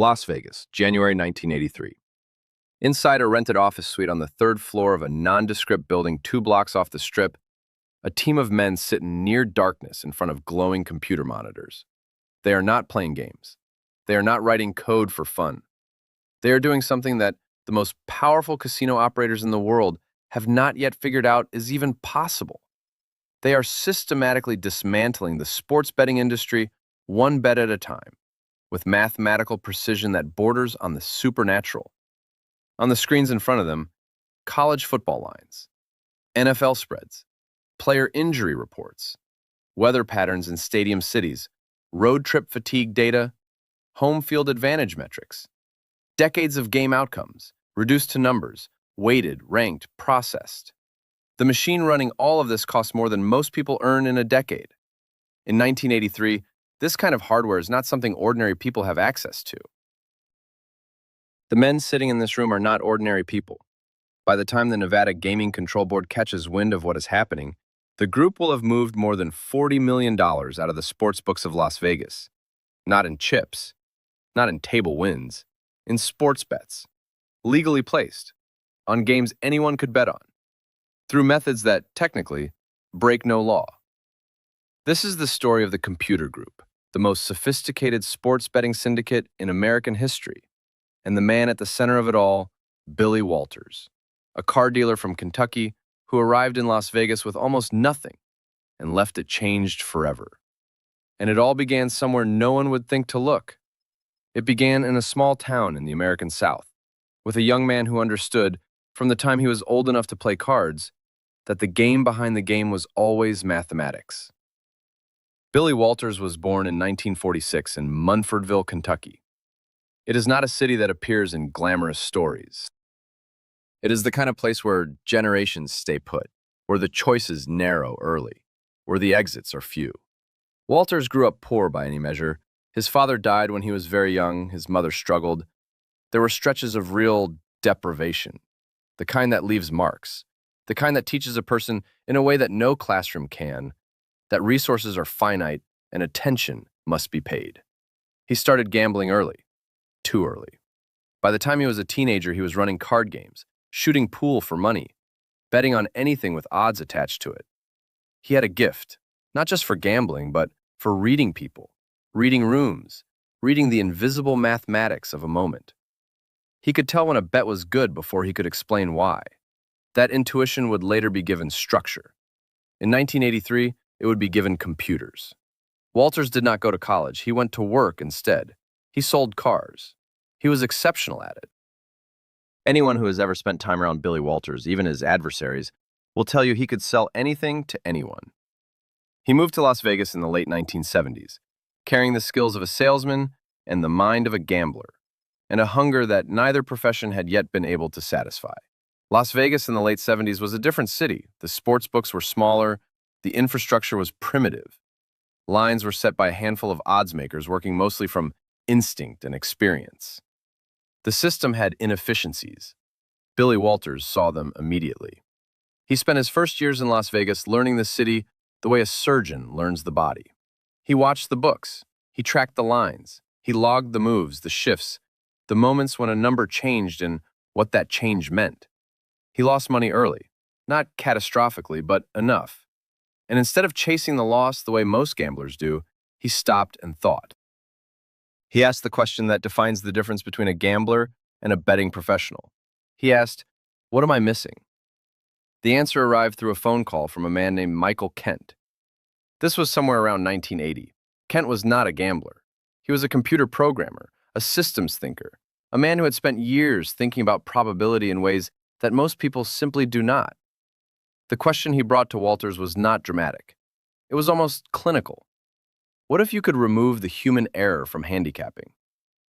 Las Vegas, January 1983. Inside a rented office suite on the third floor of a nondescript building 2 blocks off the Strip, a team of men sit in near darkness in front of glowing computer monitors. They are not playing games. They are not writing code for fun. They are doing something that the most powerful casino operators in the world have not yet figured out is even possible. They are systematically dismantling the sports betting industry one bet at a time, with mathematical precision that borders on the supernatural. On the screens in front of them, college football lines, NFL spreads, player injury reports, weather patterns in stadium cities, road trip fatigue data, home field advantage metrics, decades of game outcomes, reduced to numbers, weighted, ranked, processed. The machine running all of this costs more than most people earn in a decade. In 1983, this kind of hardware is not something ordinary people have access to. The men sitting in this room are not ordinary people. By the time the Nevada Gaming Control Board catches wind of what is happening, the group will have moved more than $40 million out of the sports books of Las Vegas. Not in chips, not in table wins, in sports bets, legally placed, on games anyone could bet on, through methods that, technically, break no law. This is the story of the Computer Group, the most sophisticated sports betting syndicate in American history, and the man at the center of it all, Billy Walters, a car dealer from Kentucky who arrived in Las Vegas with almost nothing and left it changed forever. And it all began somewhere no one would think to look. It began in a small town in the American South, with a young man who understood, from the time he was old enough to play cards, that the game behind the game was always mathematics. Billy Walters was born in 1946 in Munfordville, Kentucky. It is not a city that appears in glamorous stories. It is the kind of place where generations stay put, where the choices narrow early, where the exits are few. Walters grew up poor by any measure. His father died when he was very young, his mother struggled. There were stretches of real deprivation, the kind that leaves marks, the kind that teaches a person in a way that no classroom can, that resources are finite and attention must be paid. He started gambling early, too early. By the time he was a teenager, he was running card games, shooting pool for money, betting on anything with odds attached to it. He had a gift, not just for gambling, but for reading people, reading rooms, reading the invisible mathematics of a moment. He could tell when a bet was good before he could explain why. That intuition would later be given structure. In 1983, it would be given computers. Walters did not go to college. He went to work instead. He sold cars. He was exceptional at it. Anyone who has ever spent time around Billy Walters, even his adversaries, will tell you he could sell anything to anyone. He moved to Las Vegas in the late 1970s, carrying the skills of a salesman and the mind of a gambler, and a hunger that neither profession had yet been able to satisfy. Las Vegas in the late 70s was a different city. The sports books were smaller, the infrastructure was primitive. Lines were set by a handful of odds makers working mostly from instinct and experience. The system had inefficiencies. Billy Walters saw them immediately. He spent his first years in Las Vegas learning the city the way a surgeon learns the body. He watched the books. He tracked the lines. He logged the moves, the shifts, the moments when a number changed and what that change meant. He lost money early, not catastrophically, but enough. And instead of chasing the loss the way most gamblers do, he stopped and thought. He asked the question that defines the difference between a gambler and a betting professional. He asked, "What am I missing?" The answer arrived through a phone call from a man named Michael Kent. This was somewhere around 1980. Kent was not a gambler. He was a computer programmer, a systems thinker, a man who had spent years thinking about probability in ways that most people simply do not. The question he brought to Walters was not dramatic. It was almost clinical. What if you could remove the human error from handicapping?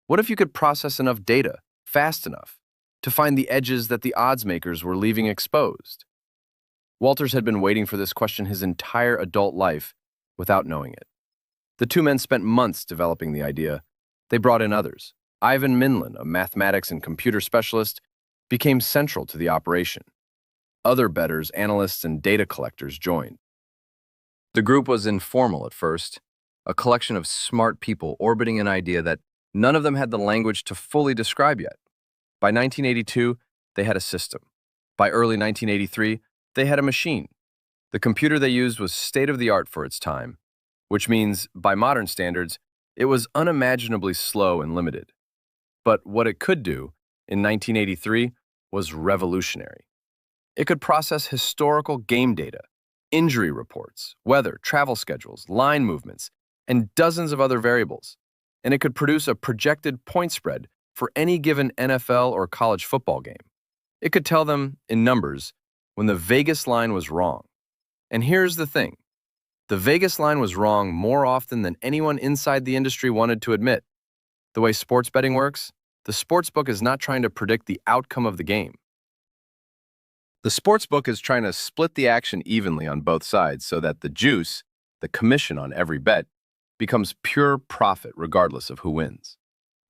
What if you could process enough data, fast enough, to find the edges that the odds makers were leaving exposed? Walters had been waiting for this question his entire adult life without knowing it. The two men spent months developing the idea. They brought in others. Ivan Minlin, a mathematics and computer specialist, became central to the operation. Other bettors, analysts, and data collectors joined. The group was informal at first, a collection of smart people orbiting an idea that None of them had the language to fully describe yet. By 1982, they had a system. By early 1983, they had a machine. The computer they used was state-of-the-art for its time, which means, by modern standards, it was unimaginably slow and limited. But what it could do, in 1983, was revolutionary. It could process historical game data, injury reports, weather, travel schedules, line movements, and dozens of other variables. And it could produce a projected point spread for any given NFL or college football game. It could tell them, in numbers, when the Vegas line was wrong. And here's the thing. The Vegas line was wrong more often than anyone inside the industry wanted to admit. The way sports betting works, the sportsbook is not trying to predict the outcome of the game. The sportsbook is trying to split the action evenly on both sides so that the juice, the commission on every bet, becomes pure profit regardless of who wins.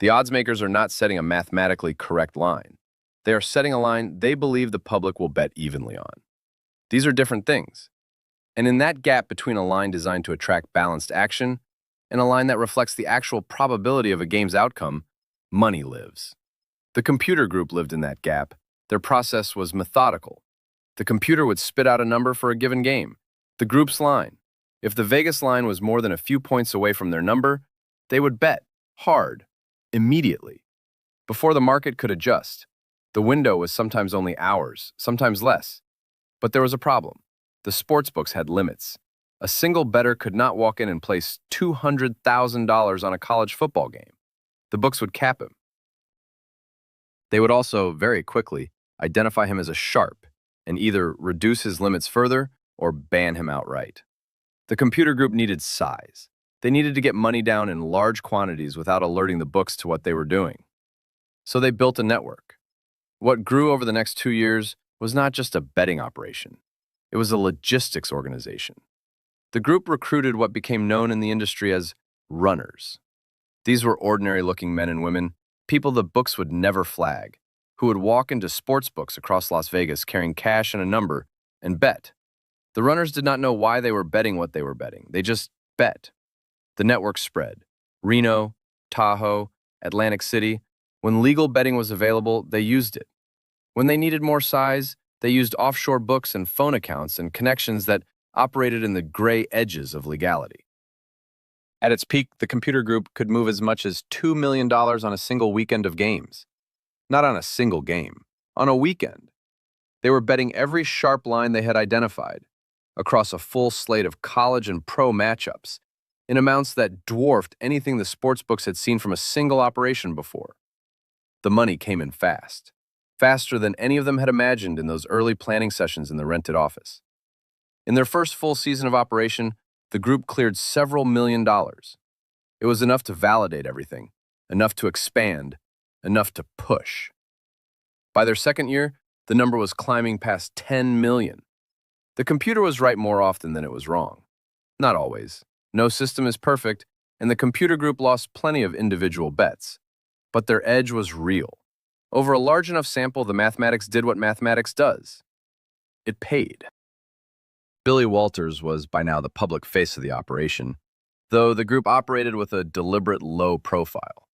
The odds makers are not setting a mathematically correct line. They are setting a line they believe the public will bet evenly on. These are different things. And in that gap between a line designed to attract balanced action and a line that reflects the actual probability of a game's outcome, money lives. The computer group lived in that gap. Their process was methodical. The computer would spit out a number for a given game, the group's line. If the Vegas line was more than a few points away from their number, they would bet hard, immediately, before the market could adjust. The window was sometimes only hours, sometimes less. But there was a problem. The sportsbooks had limits. A single bettor could not walk in and place $200,000 on a college football game. The books would cap him. They would also, very quickly, identify him as a sharp and either reduce his limits further or ban him outright. The computer group needed size. They needed to get money down in large quantities without alerting the books to what they were doing. So they built a network. What grew over the next 2 years was not just a betting operation. It was a logistics organization. The group recruited what became known in the industry as runners. These were ordinary-looking men and women, people the books would never flag, who would walk into sports books across Las Vegas carrying cash and a number and bet. The runners did not know why they were betting what they were betting. They just bet. The network spread. Reno, Tahoe, Atlantic City. When legal betting was available, they used it. When they needed more size, they used offshore books and phone accounts and connections that operated in the gray edges of legality. At its peak, the computer group could move as much as $2 million on a single weekend of games. Not on a single game, on a weekend. They were betting every sharp line they had identified, across a full slate of college and pro matchups, in amounts that dwarfed anything the sportsbooks had seen from a single operation before. The money came in fast, faster than any of them had imagined in those early planning sessions in the rented office. In their first full season of operation, the group cleared several $1 million. It was enough to validate everything, enough to expand, enough to push. By their second year, the number was climbing past 10 million. The computer was right more often than it was wrong. Not always. No system is perfect, and the computer group lost plenty of individual bets. But their edge was real. Over a large enough sample, the mathematics did what mathematics does. It paid. Billy Walters was by now the public face of the operation, though the group operated with a deliberate low profile.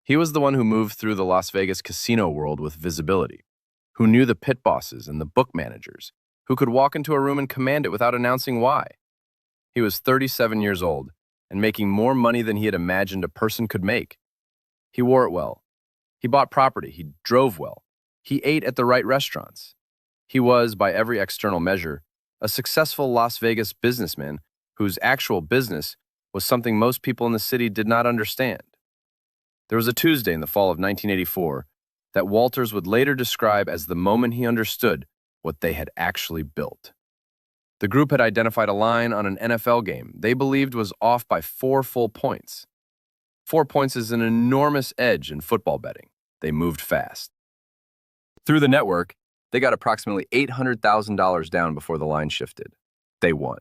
He was the one who moved through the Las Vegas casino world with visibility, who knew the pit bosses and the book managers, who could walk into a room and command it without announcing why. He was 37 years old and making more money than he had imagined a person could make. He wore it well. He bought property. He drove well. He ate at the right restaurants. He was, by every external measure, a successful Las Vegas businessman whose actual business was something most people in the city did not understand. There was a Tuesday in the fall of 1984 that Walters would later describe as the moment he understood what they had actually built. The group had identified a line on an NFL game they believed was off by 4 full points. 4 points is an enormous edge in football betting. They moved fast. Through the network, they got approximately $800,000 down before the line shifted. They won.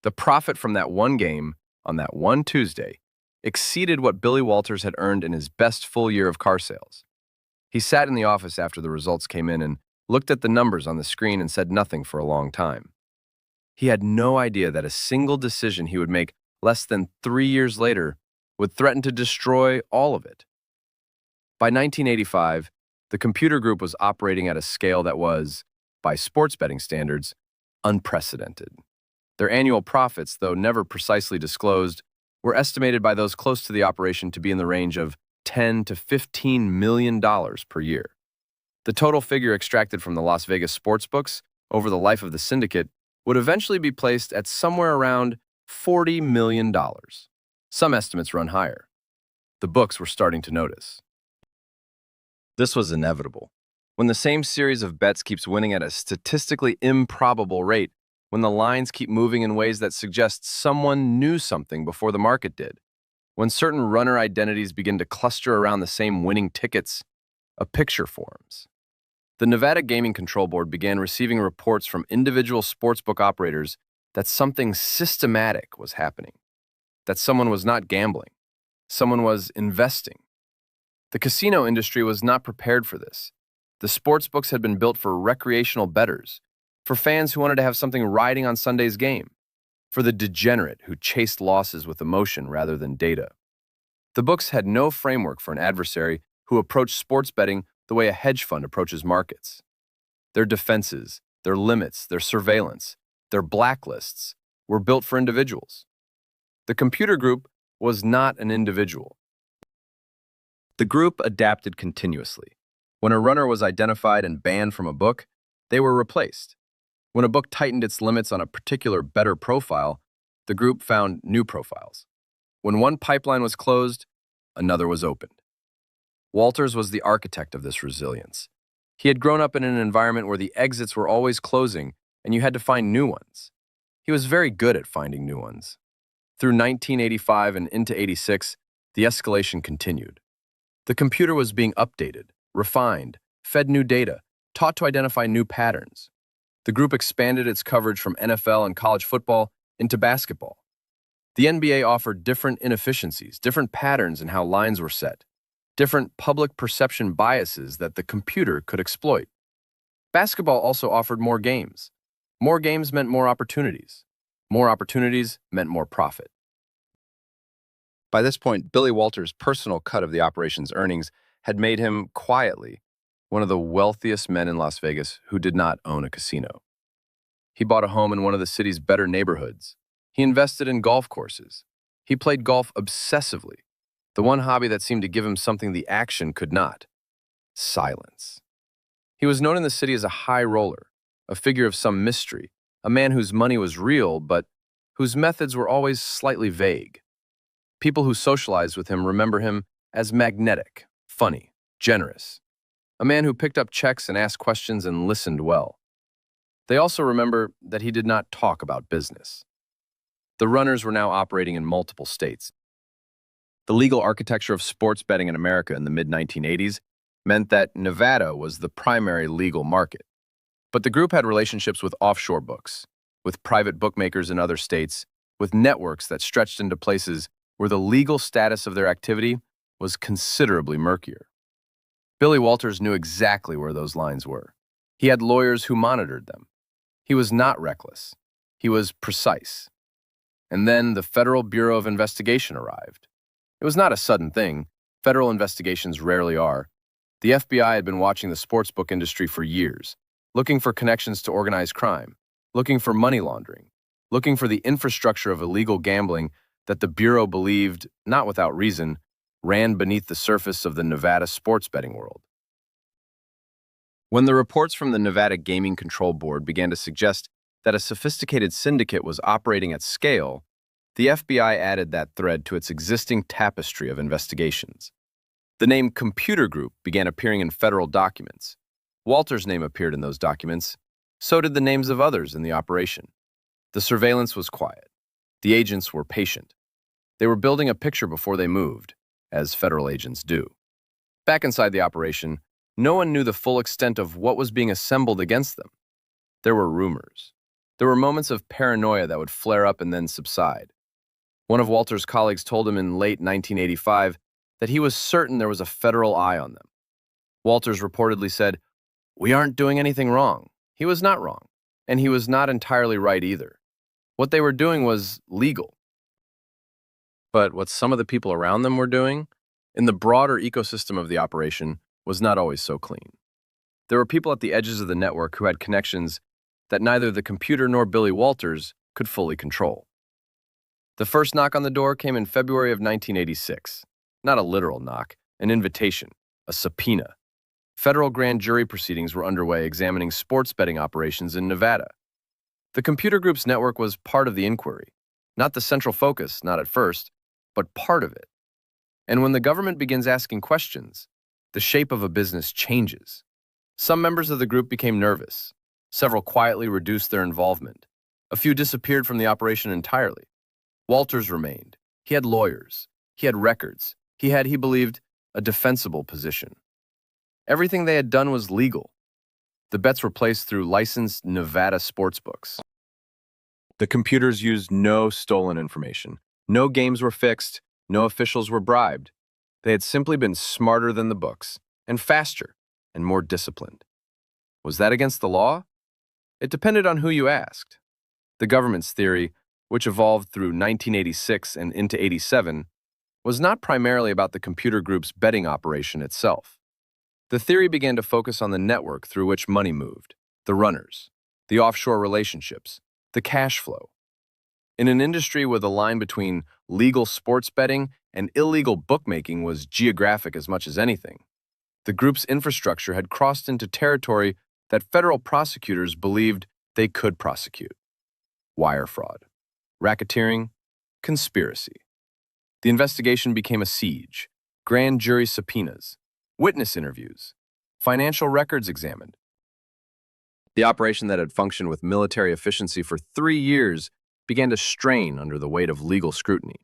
The profit from that one game, on that one Tuesday, exceeded what Billy Walters had earned in his best full year of car sales. He sat in the office after the results came in and looked at the numbers on the screen and said nothing for a long time. He had no idea that a single decision he would make less than 3 years later would threaten to destroy all of it. By 1985, the computer group was operating at a scale that was, by sports betting standards, unprecedented. Their annual profits, though never precisely disclosed, were estimated by those close to the operation to be in the range of $10 to $15 million per year. The total figure extracted from the Las Vegas sportsbooks over the life of the syndicate would eventually be placed at somewhere around $40 million. Some estimates run higher. The books were starting to notice. This was inevitable. When the same series of bets keeps winning at a statistically improbable rate, when the lines keep moving in ways that suggest someone knew something before the market did, when certain runner identities begin to cluster around the same winning tickets, a picture forms. The Nevada Gaming Control Board began receiving reports from individual sportsbook operators that something systematic was happening, that someone was not gambling, someone was investing. The casino industry was not prepared for this. The sportsbooks had been built for recreational bettors, for fans who wanted to have something riding on Sunday's game, for the degenerate who chased losses with emotion rather than data. The books had no framework for an adversary who approached sports betting the way a hedge fund approaches markets. Their defenses, their limits, their surveillance, their blacklists were built for individuals. The computer group was not an individual. The group adapted continuously. When a runner was identified and banned from a book, they were replaced. When a book tightened its limits on a particular better profile, the group found new profiles. When one pipeline was closed, another was opened. Walters was the architect of this resilience. He had grown up in an environment where the exits were always closing and you had to find new ones. He was very good at finding new ones. Through 1985 and into 86, the escalation continued. The computer was being updated, refined, fed new data, taught to identify new patterns. The group expanded its coverage from NFL and college football into basketball. The NBA offered different inefficiencies, different patterns in how lines were set, different public perception biases that the computer could exploit. Basketball also offered more games. More games meant more opportunities. More opportunities meant more profit. By this point, Billy Walters' personal cut of the operation's earnings had made him, quietly, one of the wealthiest men in Las Vegas who did not own a casino. He bought a home in one of the city's better neighborhoods. He invested in golf courses. He played golf obsessively, the one hobby that seemed to give him something the action could not: silence. He was known in the city as a high roller, a figure of some mystery, a man whose money was real, but whose methods were always slightly vague. People who socialized with him remember him as magnetic, funny, generous, a man who picked up checks and asked questions and listened well. They also remember that he did not talk about business. The runners were now operating in multiple states. The legal architecture of sports betting in America in the mid-1980s meant that Nevada was the primary legal market. But the group had relationships with offshore books, with private bookmakers in other states, with networks that stretched into places where the legal status of their activity was considerably murkier. Billy Walters knew exactly where those lines were. He had lawyers who monitored them. He was not reckless. He was precise. And then the Federal Bureau of Investigation arrived. It was not a sudden thing. Federal investigations rarely are. The FBI had been watching the sportsbook industry for years, looking for connections to organized crime, looking for money laundering, looking for the infrastructure of illegal gambling that the Bureau believed, not without reason, ran beneath the surface of the Nevada sports betting world. When the reports from the Nevada Gaming Control Board began to suggest that a sophisticated syndicate was operating at scale, the FBI added that thread to its existing tapestry of investigations. The name Computer Group began appearing in federal documents. Walter's name appeared in those documents. So did the names of others in the operation. The surveillance was quiet. The agents were patient. They were building a picture before they moved, as federal agents do. Back inside the operation, no one knew the full extent of what was being assembled against them. There were rumors. There were moments of paranoia that would flare up and then subside. One of Walter's colleagues told him in late 1985 that he was certain there was a federal eye on them. Walters reportedly said, "We aren't doing anything wrong." He was not wrong, and he was not entirely right either. What they were doing was legal. But what some of the people around them were doing, in the broader ecosystem of the operation, was not always so clean. There were people at the edges of the network who had connections that neither the computer nor Billy Walters could fully control. The first knock on the door came in February of 1986. Not a literal knock, an invitation, a subpoena. Federal grand jury proceedings were underway examining sports betting operations in Nevada. The computer group's network was part of the inquiry, not the central focus, not at first, but part of it. And when the government begins asking questions, the shape of a business changes. Some members of the group became nervous. Several quietly reduced their involvement. A few disappeared from the operation entirely. Walters remained. He had lawyers. He had records. He had, he believed, a defensible position. Everything they had done was legal. The bets were placed through licensed Nevada sportsbooks. The computers used no stolen information. No games were fixed. No officials were bribed. They had simply been smarter than the books, and faster, and more disciplined. Was that against the law? It depended on who you asked. The government's theory, which evolved through 1986 and into 87, was not primarily about the computer group's betting operation itself. The theory began to focus on the network through which money moved, the runners, the offshore relationships, the cash flow. In an industry where the line between legal sports betting and illegal bookmaking was geographic as much as anything, the group's infrastructure had crossed into territory that federal prosecutors believed they could prosecute. Wire fraud, racketeering, conspiracy. The investigation became a siege, grand jury subpoenas, witness interviews, financial records examined. The operation that had functioned with military efficiency for 3 years began to strain under the weight of legal scrutiny.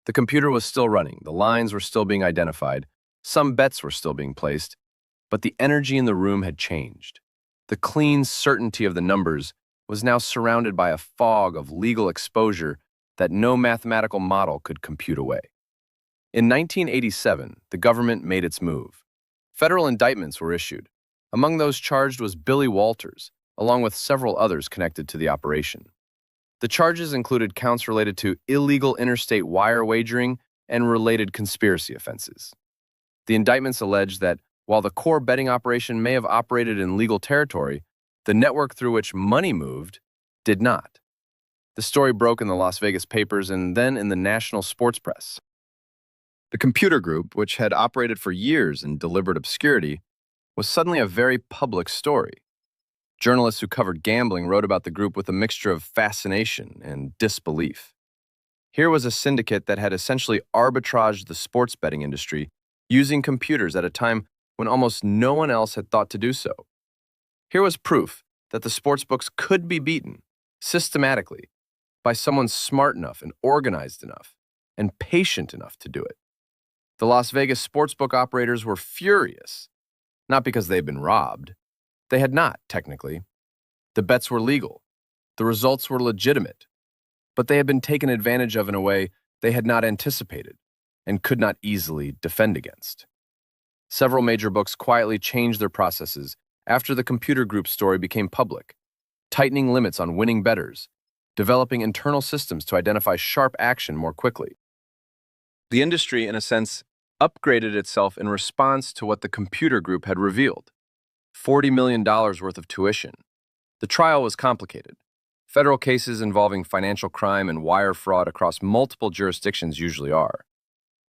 The computer was still running, the lines were still being identified, some bets were still being placed, but the energy in the room had changed. The clean certainty of the numbers was now surrounded by a fog of legal exposure that no mathematical model could compute away. In 1987, the government made its move. Federal indictments were issued. Among those charged was Billy Walters, along with several others connected to the operation. The charges included counts related to illegal interstate wire wagering and related conspiracy offenses. The indictments alleged that while the core betting operation may have operated in legal territory, the network through which money moved did not. The story broke in the Las Vegas papers and then in the national sports press. The computer group, which had operated for years in deliberate obscurity, was suddenly a very public story. Journalists who covered gambling wrote about the group with a mixture of fascination and disbelief. Here was a syndicate that had essentially arbitraged the sports betting industry using computers at a time when almost no one else had thought to do so. Here was proof that the sportsbooks could be beaten, systematically, by someone smart enough and organized enough and patient enough to do it. The Las Vegas sportsbook operators were furious, not because they had been robbed. They had not, technically. The bets were legal. The results were legitimate. But they had been taken advantage of in a way they had not anticipated and could not easily defend against. Several major books quietly changed their processes after the computer group story became public, tightening limits on winning bettors, developing internal systems to identify sharp action more quickly. The industry, in a sense, upgraded itself in response to what the computer group had revealed. $40 million worth of tuition. The trial was complicated. Federal cases involving financial crime and wire fraud across multiple jurisdictions usually are.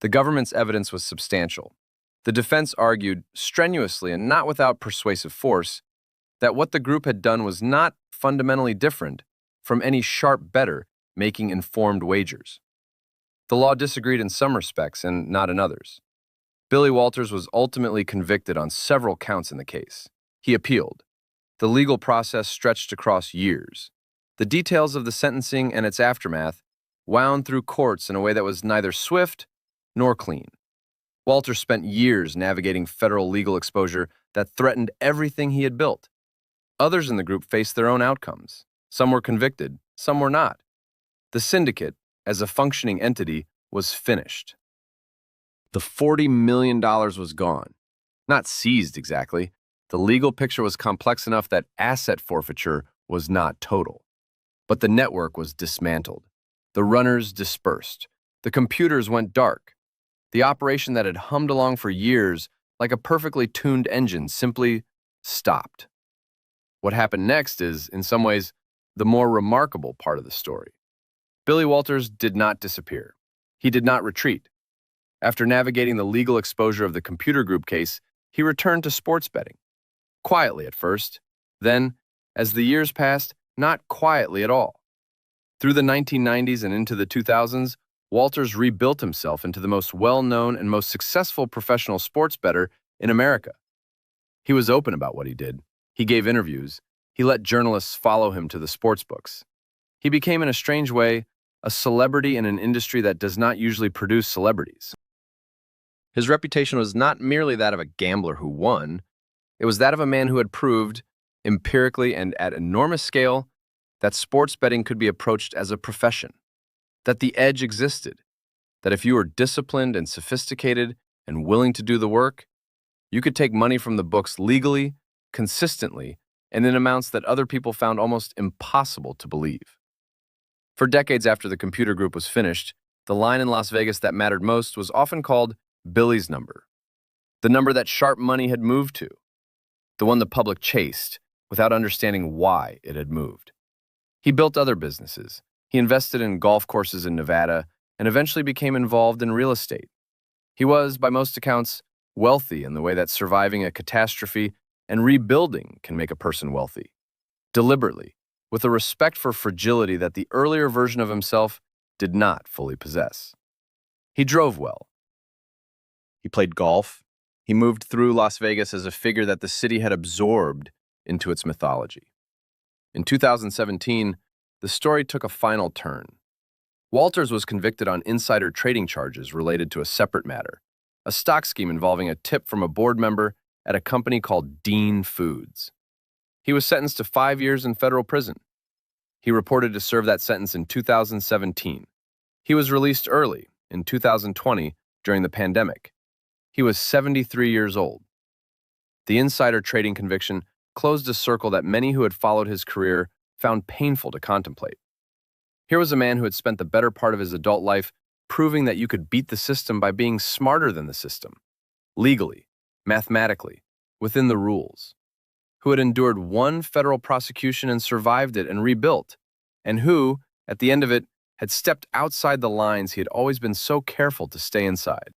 The government's evidence was substantial. The defense argued strenuously and not without persuasive force that what the group had done was not fundamentally different from any sharp bettor making informed wagers. The law disagreed in some respects and not in others. Billy Walters was ultimately convicted on several counts in the case. He appealed. The legal process stretched across years. The details of the sentencing and its aftermath wound through courts in a way that was neither swift nor clean. Walters spent years navigating federal legal exposure that threatened everything he had built. Others in the group faced their own outcomes. Some were convicted, some were not. The syndicate, as a functioning entity, was finished. The $40 million was gone. Not seized exactly. The legal picture was complex enough that asset forfeiture was not total. But the network was dismantled. The runners dispersed. The computers went dark. The operation that had hummed along for years like a perfectly tuned engine simply stopped. What happened next is, in some ways, the more remarkable part of the story. Billy Walters did not disappear. He did not retreat. After navigating the legal exposure of the computer group case, he returned to sports betting. Quietly at first. Then, as the years passed, not quietly at all. Through the 1990s and into the 2000s, Walters rebuilt himself into the most well-known and most successful professional sports bettor in America. He was open about what he did. He gave interviews. He let journalists follow him to the sports books. He became, in a strange way, a celebrity in an industry that does not usually produce celebrities. His reputation was not merely that of a gambler who won. It was that of a man who had proved, empirically and at enormous scale, that sports betting could be approached as a profession, that the edge existed, that if you were disciplined and sophisticated and willing to do the work, you could take money from the books legally, consistently, and in amounts that other people found almost impossible to believe. For decades after the computer group was finished, the line in Las Vegas that mattered most was often called Billy's number, the number that sharp money had moved to, the one the public chased without understanding why it had moved. He built other businesses. He invested in golf courses in Nevada and eventually became involved in real estate. He was, by most accounts, wealthy in the way that surviving a catastrophe and rebuilding can make a person wealthy. Deliberately, with a respect for fragility that the earlier version of himself did not fully possess. He drove well. He played golf. He moved through Las Vegas as a figure that the city had absorbed into its mythology. In 2017, the story took a final turn. Walters was convicted on insider trading charges related to a separate matter, a stock scheme involving a tip from a board member at a company called Dean Foods. He was sentenced to 5 years in federal prison. He reported to serve that sentence in 2017. He was released early, in 2020, during the pandemic. He was 73 years old. The insider trading conviction closed a circle that many who had followed his career found painful to contemplate. Here was a man who had spent the better part of his adult life proving that you could beat the system by being smarter than the system, legally, mathematically, within the rules, who had endured one federal prosecution and survived it and rebuilt, and who, at the end of it, had stepped outside the lines he had always been so careful to stay inside.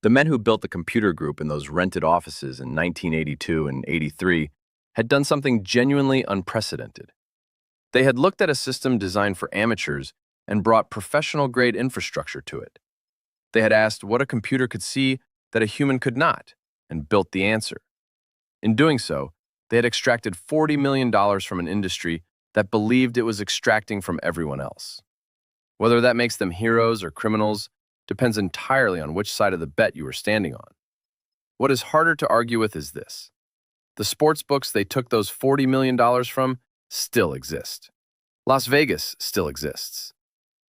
The men who built the computer group in those rented offices in 1982 and 83 had done something genuinely unprecedented. They had looked at a system designed for amateurs and brought professional-grade infrastructure to it. They had asked what a computer could see that a human could not, and built the answer. In doing so, they had extracted $40 million from an industry that believed it was extracting from everyone else. Whether that makes them heroes or criminals depends entirely on which side of the bet you are standing on. What is harder to argue with is this. The sports books they took those $40 million from still exist. Las Vegas still exists.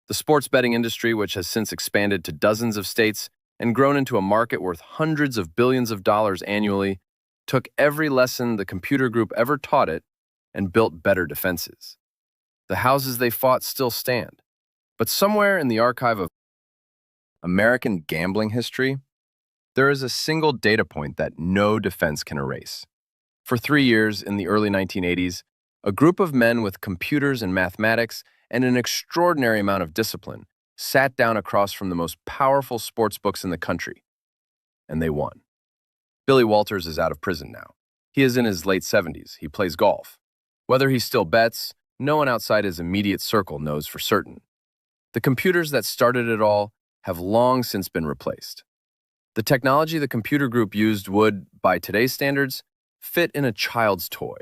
The sports betting industry, which has since expanded to dozens of states and grown into a market worth hundreds of billions of dollars annually, took every lesson the computer group ever taught it and built better defenses. The houses they fought still stand, but somewhere in the archive of American gambling history, there is a single data point that no defense can erase. For 3 years in the early 1980s, a group of men with computers and mathematics and an extraordinary amount of discipline sat down across from the most powerful sports books in the country, and they won. Billy Walters is out of prison now. He is in his late 70s. He plays golf. Whether he still bets, no one outside his immediate circle knows for certain. The computers that started it all have long since been replaced. The technology the computer group used would, by today's standards, fit in a child's toy.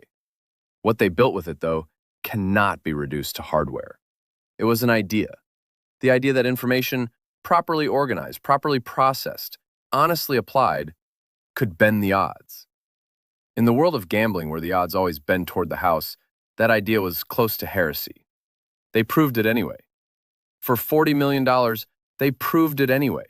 What they built with it, though, cannot be reduced to hardware. It was an idea. The idea that information, properly organized, properly processed, honestly applied, could bend the odds. In the world of gambling, where the odds always bend toward the house, that idea was close to heresy. They proved it anyway. For $40 million, they proved it anyway.